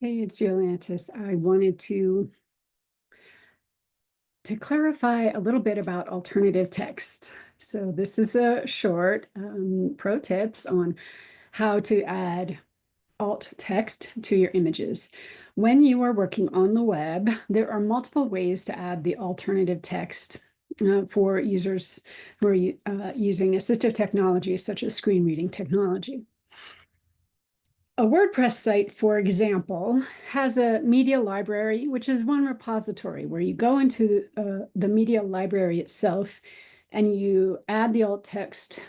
Hey, it's Jolantis. I wanted to clarify a little bit about alternative text. So this is a short pro tips on how to add alt text to your images. When you are working on the web, there are multiple ways to add the alternative text for users who are using assistive technology such as screen reading technology. A WordPress site, for example, has a media library, which is one repository where you go into the media library itself and you add the alt text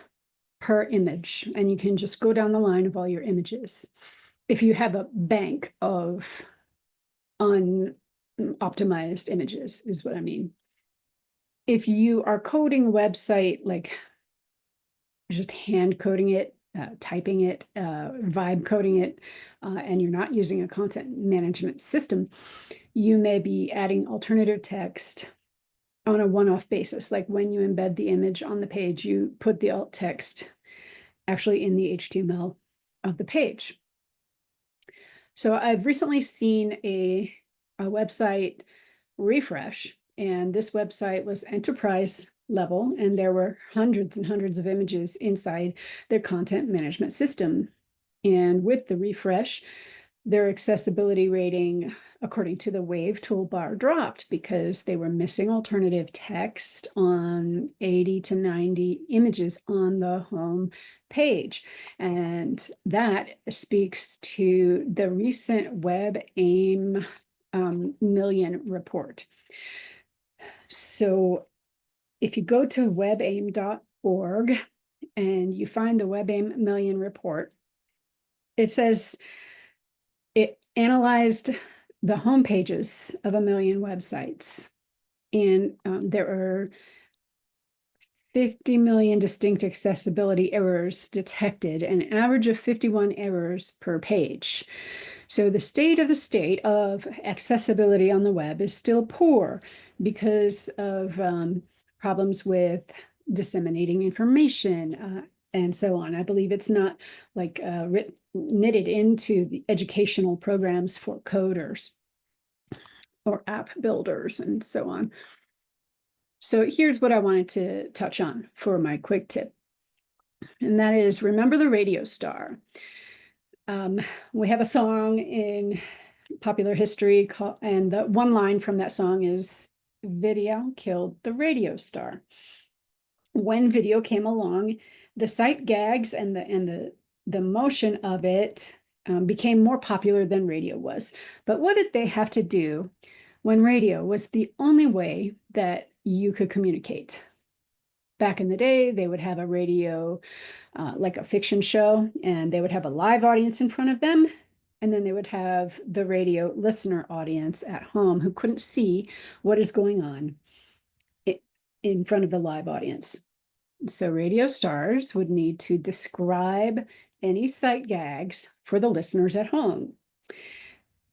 per image, and you can just go down the line of all your images. If you have a bank of unoptimized images, is what I mean. If you are coding a website, like just hand coding it, typing it, vibe coding it, and you're not using a content management system, you may be adding alternative text on a one-off basis. Like when you embed the image on the page, you put the alt text actually in the HTML of the page. So I've recently seen a website refresh, and this website was enterprise level, and there were hundreds and hundreds of images inside their content management system. And with the refresh, their accessibility rating, according to the Wave toolbar, dropped because they were missing alternative text on 80 to 90 images on the home page. And that speaks to the recent WebAIM Million report. So if you go to webaim.org and you find the WebAIM Million report, it says it analyzed the home pages of 1 million websites, and there are 50 million distinct accessibility errors detected, an average of 51 errors per page. So the state of accessibility on the web is still poor because of problems with disseminating information and so on. I believe it's not like knitted into the educational programs for coders or app builders and so on. So here's what I wanted to touch on for my quick tip. And that is, remember the radio star. We have a song in popular history and the one line from that song is, "Video killed the radio star." When video came along, the sight gags and the motion of it became more popular than radio was. But what did they have to do when radio was the only way that you could communicate? Back in the day, they would have a radio, like a fiction show, and they would have a live audience in front of them. And then they would have the radio listener audience at home who couldn't see what is going on in front of the live audience. So radio stars would need to describe any sight gags for the listeners at home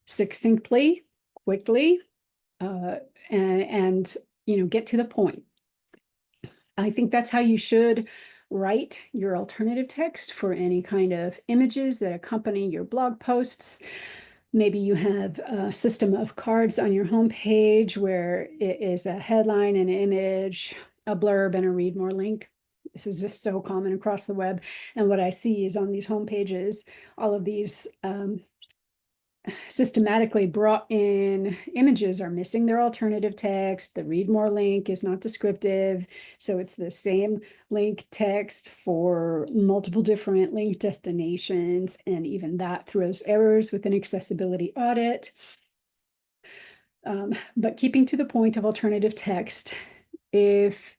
succinctly, quickly, and get to the point. I think that's how you should write your alternative text for any kind of images that accompany your blog posts. Maybe you have a system of cards on your homepage where it is a headline, an image, a blurb, and a read more link. This is just so common across the web. And what I see is on these home pages, all of these systematically brought in images are missing their alternative text. The read more link is not descriptive. So it's the same link text for multiple different link destinations. And even that throws errors with an accessibility audit. But keeping to the point of alternative text, if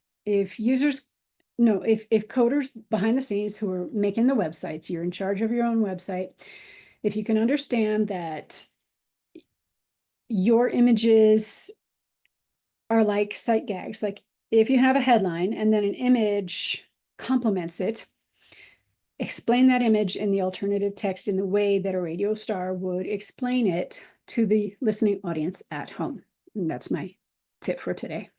coders behind the scenes who are making the websites, you're in charge of your own website, if you can understand that your images are like sight gags, like if you have a headline and then an image complements it, explain that image in the alternative text in the way that a radio star would explain it to the listening audience at home. And that's my tip for today.